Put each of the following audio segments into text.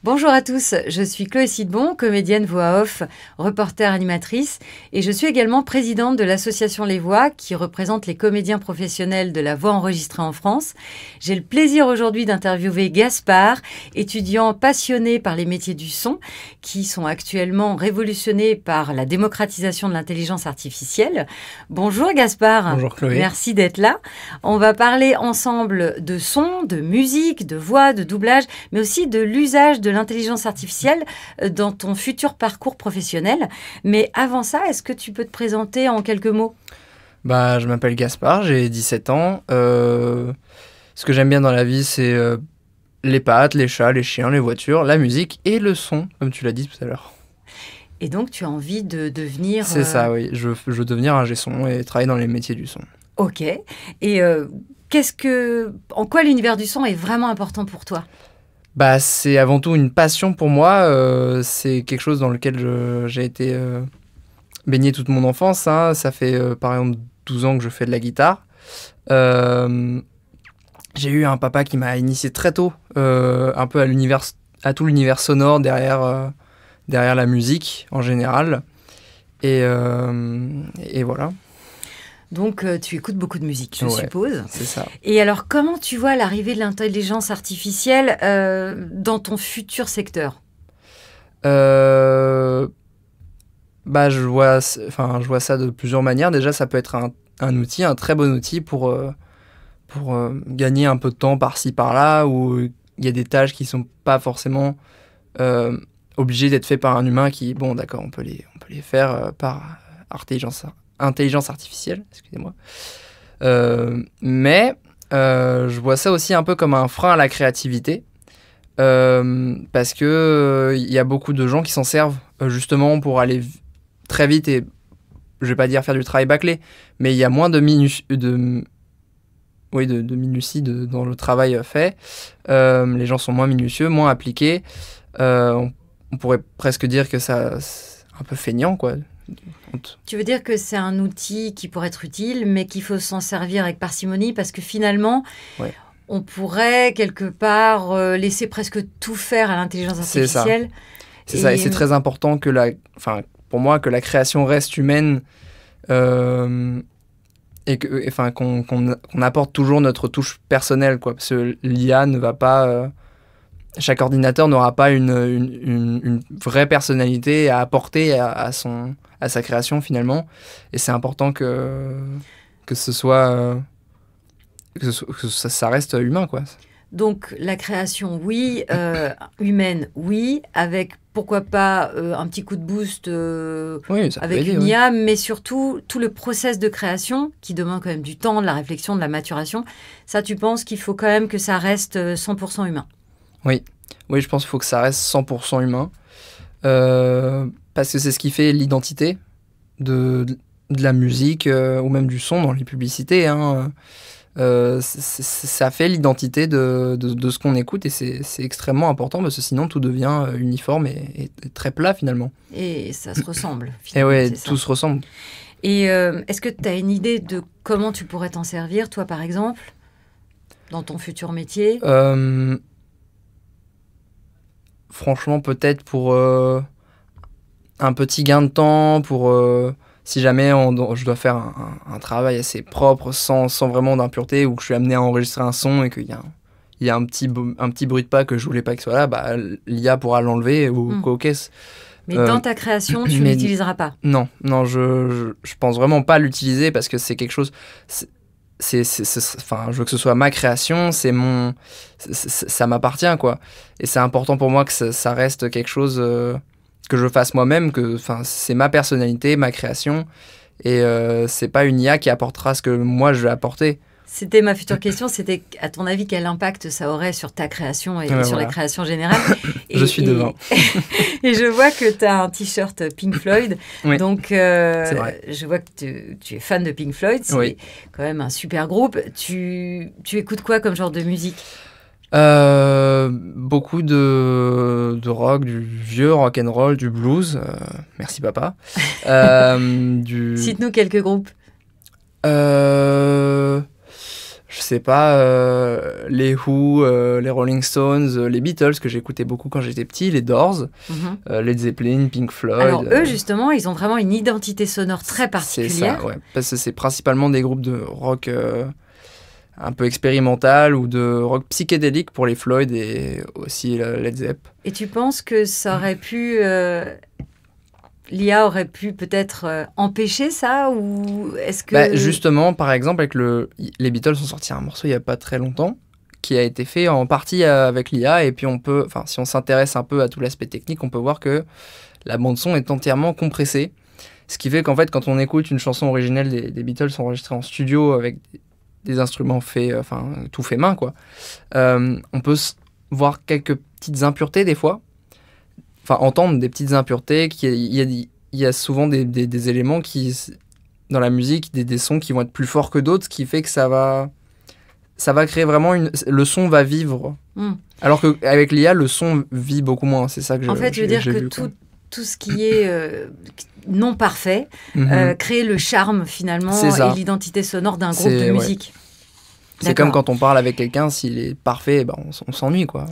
Bonjour à tous, je suis Chloé Sidbon, comédienne voix off, reporter animatrice et je suis également présidente de l'association Les Voix qui représente les comédiens professionnels de la voix enregistrée en France. J'ai le plaisir aujourd'hui d'interviewer Gaspard, étudiant passionné par les métiers du son qui sont actuellement révolutionnés par la démocratisation de l'intelligence artificielle. Bonjour Gaspard. Bonjour Chloé. Merci d'être là. On va parler ensemble de son, de musique, de voix, de doublage, mais aussi de l'usage de l'intelligence artificielle dans ton futur parcours professionnel. Mais avant ça, est-ce que tu peux te présenter en quelques mots ? Je m'appelle Gaspard, j'ai 17 ans. Ce que j'aime bien dans la vie, c'est les pattes, les chats, les chiens, les voitures, la musique et le son, comme tu l'as dit tout à l'heure. Et donc, tu as envie de devenir... C'est ça, oui. Je veux devenir ingé son et travailler dans les métiers du son. Ok. Et en quoi l'univers du son est vraiment important pour toi ? C'est avant tout une passion pour moi. C'est quelque chose dans lequel j'ai été baigné toute mon enfance. Hein. Ça fait par exemple 12 ans que je fais de la guitare. J'ai eu un papa qui m'a initié très tôt un peu à tout l'univers sonore derrière la musique en général. Et voilà. Donc, tu écoutes beaucoup de musique, je suppose. C'est ça. Et alors, comment tu vois l'arrivée de l'intelligence artificielle dans ton futur secteur ? Je vois ça de plusieurs manières. Déjà, ça peut être un outil, un très bon outil pour gagner un peu de temps par-ci, par-là, où il y a des tâches qui ne sont pas forcément obligées d'être faites par un humain qui, bon, d'accord, on peut les faire par intelligence artificielle, excusez-moi. Mais je vois ça aussi un peu comme un frein à la créativité, parce que il y a beaucoup de gens qui s'en servent justement pour aller très vite et, je vais pas dire faire du travail bâclé, mais il y a moins de minutie dans le travail fait. Les gens sont moins minutieux, moins appliqués. On pourrait presque dire que ça, c'est un peu feignant, quoi. Tu veux dire que c'est un outil qui pourrait être utile, mais qu'il faut s'en servir avec parcimonie, parce que finalement, on pourrait quelque part laisser presque tout faire à l'intelligence artificielle. C'est ça, et c'est très important que pour moi, que la création reste humaine et qu'on apporte toujours notre touche personnelle, quoi, parce que l'IA ne va pas... chaque ordinateur n'aura pas une vraie personnalité à apporter à sa création finalement, et c'est important que ça reste humain, quoi. Donc la création, oui, humaine, oui, avec pourquoi pas un petit coup de boost avec une IA, mais surtout tout le process de création qui demande quand même du temps, de la réflexion, de la maturation. Ça, tu penses qu'il faut quand même que ça reste 100% humain ? Oui, je pense qu'il faut que ça reste 100% humain, parce que c'est ce qui fait l'identité de la musique ou même du son dans les publicités. Hein. Ça fait l'identité de ce qu'on écoute, et c'est extrêmement important, parce que sinon tout devient uniforme et très plat finalement. Et ça se ressemble. Et ouais, tout se ressemble. Et est-ce que tu as une idée de comment tu pourrais t'en servir, toi par exemple, dans ton futur métier ? Franchement, peut-être pour un petit gain de temps, pour si jamais je dois faire un travail assez propre, sans vraiment d'impureté, ou que je suis amené à enregistrer un son et qu'il y a un petit bruit de pas que je voulais pas qu'il soit là, l'IA pourra l'enlever ou quoi, ok. Mais dans ta création, tu ne l'utiliseras pas ? Non, je pense vraiment pas l'utiliser, parce que c'est quelque chose... je veux que ce soit ma création, ça m'appartient, quoi. Et c'est important pour moi que ça reste quelque chose que je fasse moi-même, c'est ma personnalité, ma création, et c'est pas une IA qui apportera ce que moi je vais apporter. C'était ma future question, c'était à ton avis quel impact ça aurait sur ta création et sur la création générale. Je suis devant. Et je vois que tu as un t-shirt Pink Floyd, oui, donc je vois que tu es fan de Pink Floyd, c'est quand même un super groupe. Tu écoutes quoi comme genre de musique ? Beaucoup de rock, du vieux rock and roll, du blues, merci papa. Cite-nous quelques groupes. je sais pas, les Who, les Rolling Stones, les Beatles que j'écoutais beaucoup quand j'étais petit, les Doors, Led Zeppelin, Pink Floyd. Alors eux, justement, ils ont vraiment une identité sonore très particulière. C'est ça, ouais. Parce que c'est principalement des groupes de rock un peu expérimental ou de rock psychédélique pour les Floyd et aussi Led Zepp. Et tu penses que ça aurait pu... l'IA aurait pu peut-être empêcher ça ou est-ce que... Justement, par exemple, avec les Beatles ont sorti un morceau il n'y a pas très longtemps qui a été fait en partie avec l'IA et puis on peut, enfin, si on s'intéresse un peu à tout l'aspect technique, on peut voir que la bande-son est entièrement compressée. Ce qui fait qu'en fait, quand on écoute une chanson originelle des Beatles enregistrée en studio avec des instruments faits, tout fait main, quoi, on peut voir quelques petites impuretés des fois. Enfin, entendre des petites impuretés. Il y a souvent des éléments dans la musique, des sons qui vont être plus forts que d'autres, ce qui fait que ça va créer vraiment le son va vivre. Alors qu'avec l'IA, le son vit beaucoup moins. C'est ça que en fait, je veux dire que tout ce qui est non parfait crée le charme finalement et l'identité sonore d'un groupe de musique. C'est comme quand on parle avec quelqu'un, s'il est parfait, on s'ennuie, quoi.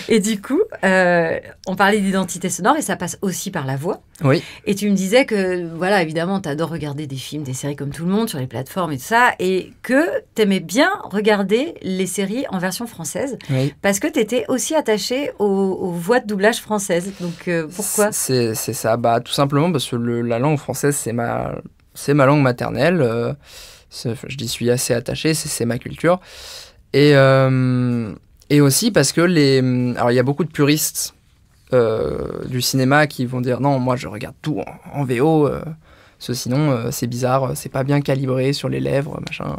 Et du coup, on parlait d'identité sonore et ça passe aussi par la voix. Oui. Et tu me disais que, voilà, évidemment, tu adores regarder des films, des séries comme tout le monde sur les plateformes et tout ça, et que tu aimais bien regarder les séries en version française, parce que tu étais aussi attaché aux voix de doublage françaises. Donc, pourquoi ? C'est ça, tout simplement parce que la langue française, c'est ma langue maternelle. Je suis assez attaché, c'est ma culture. Et aussi parce que alors il y a beaucoup de puristes du cinéma qui vont dire non, moi je regarde tout en VO, sinon c'est bizarre, c'est pas bien calibré sur les lèvres, machin.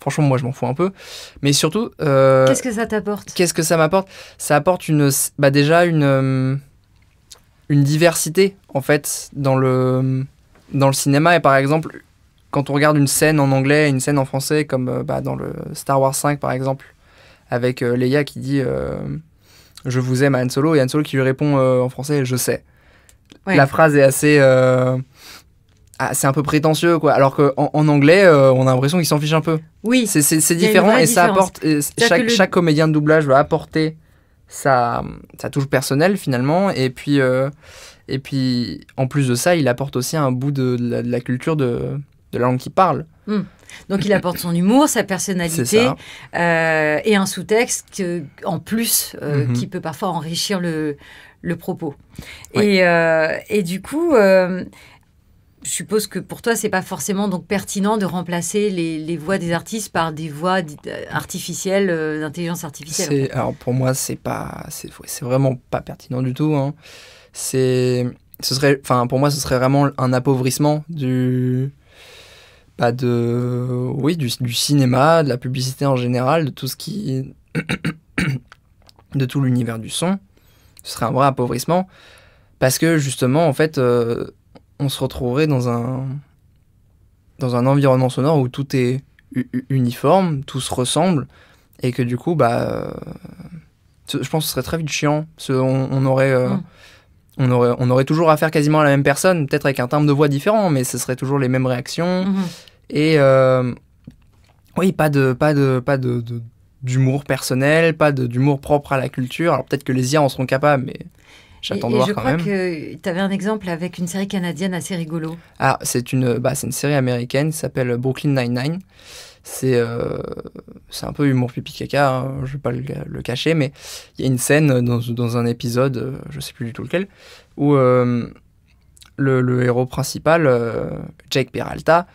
Franchement, moi je m'en fous un peu. Mais surtout. Qu'est-ce que ça t'apporte ? Qu'est-ce que ça m'apporte ? Ça apporte déjà une diversité en fait dans le cinéma. Et par exemple, quand on regarde une scène en anglais et une scène en français, comme dans le Star Wars 5 par exemple, avec Leia qui dit je vous aime à Han Solo, et Han Solo qui lui répond en français je sais. Ouais. La phrase est assez c'est un peu prétentieux, quoi. Alors qu'en anglais, on a l'impression qu'il s'en fiche un peu. Oui. C'est différent et ça apporte. Chaque comédien de doublage va apporter sa touche personnelle finalement, et puis en plus de ça, il apporte aussi un bout de la culture de la langue qu'il parle. Donc il apporte son humour, sa personnalité et un sous-texte en plus qui peut parfois enrichir le propos. Ouais. Et du coup, je suppose que pour toi, c'est pas forcément donc pertinent de remplacer les voix des artistes par des voix artificielles, d'intelligence artificielle. Alors pour moi, c'est vraiment pas pertinent du tout. Hein. Pour moi, ce serait vraiment un appauvrissement du cinéma, de la publicité en général, de tout ce qui de tout l'univers du son. Ce serait un vrai appauvrissement parce que justement, en fait, on se retrouverait dans un environnement sonore où tout est uniforme, tout se ressemble, et que du coup, je pense que ce serait très vite chiant. On aurait toujours affaire quasiment à la même personne, peut-être avec un timbre de voix différent, mais ce serait toujours les mêmes réactions. Et pas d'humour personnel, pas d'humour propre à la culture. Alors peut-être que les IA en seront capables, mais j'attends de voir quand même. Et je crois que tu avais un exemple avec une série canadienne assez rigolo. Ah, c'est une série américaine qui s'appelle Brooklyn Nine-Nine. C'est un peu humour pipi caca, hein, je vais pas le cacher, mais il y a une scène dans un épisode, je sais plus du tout lequel, où le héros principal, Jake Peralta,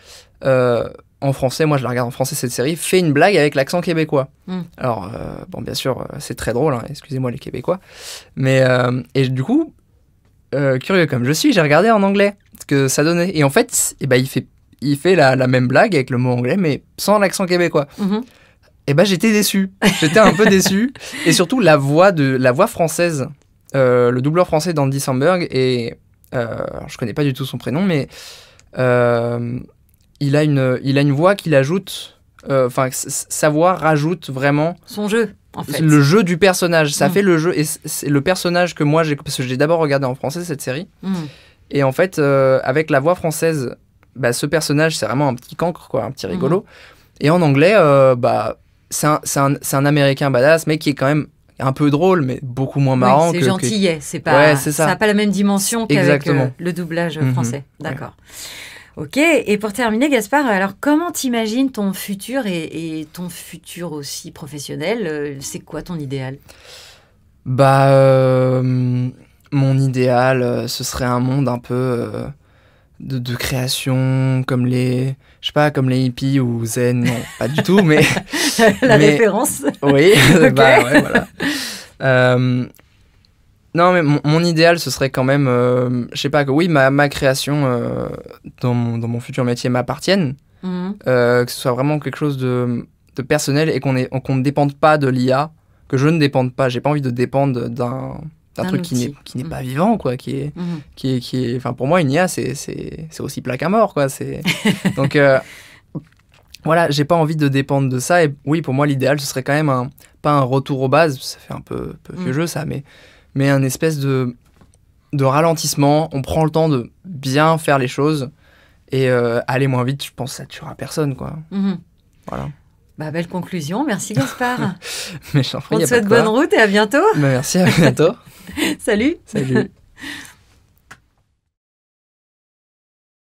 en français, moi je la regarde en français cette série, fait une blague avec l'accent québécois. Alors, bien sûr, c'est très drôle, hein, excusez-moi les Québécois, mais et du coup, curieux comme je suis, j'ai regardé en anglais ce que ça donnait, et en fait, il fait la même blague avec le mot anglais, mais sans l'accent québécois. Et j'étais déçu. J'étais un peu déçu. Et surtout, la voix française, le doubleur français d'Andy Samberg, et je connais pas du tout son prénom, mais il a une voix qu'il ajoute. Sa voix rajoute vraiment son jeu, en fait. Le jeu du personnage. Ça fait le jeu. Et c'est le personnage que moi, parce que j'ai d'abord regardé en français cette série. Et en fait, avec la voix française, ce personnage, c'est vraiment un petit cancre, quoi, un petit rigolo. Et en anglais, c'est un Américain badass, mais qui est quand même un peu drôle, mais beaucoup moins marrant. Oui, c'est gentillet, c'est pas, ouais, c'est ça. Ça n'a pas la même dimension qu'avec le doublage français. D'accord. Ouais. Ok, et pour terminer, Gaspard, alors comment t'imagines ton futur et ton futur aussi professionnel? C'est quoi ton idéal? Mon idéal, ce serait un monde un peu de création, comme les hippies ou zen, non, pas du tout, mais... La référence. Oui, Okay. Ouais, voilà. Non, mais mon idéal, ce serait quand même, je sais pas, que oui, ma création dans mon futur métier m'appartienne, que ce soit vraiment quelque chose de personnel et qu'on ne dépende pas de l'IA, que je ne dépende pas, j'ai pas envie de dépendre d'un truc qui n'est pas vivant, quoi, qui est, enfin, pour moi, une IA, c'est aussi plat qu'un mort, quoi, donc, voilà, j'ai pas envie de dépendre de ça, et oui, pour moi, l'idéal, ce serait quand même pas un retour aux bases, ça fait un peu vieux jeu, ça, mais un espèce de ralentissement, on prend le temps de bien faire les choses, et aller moins vite, je pense que ça tuera personne, quoi. Voilà. Belle conclusion, merci Gaspard. Mais j'en prie, on te souhaite bonne route et à bientôt. Merci, à bientôt. Salut. Salut.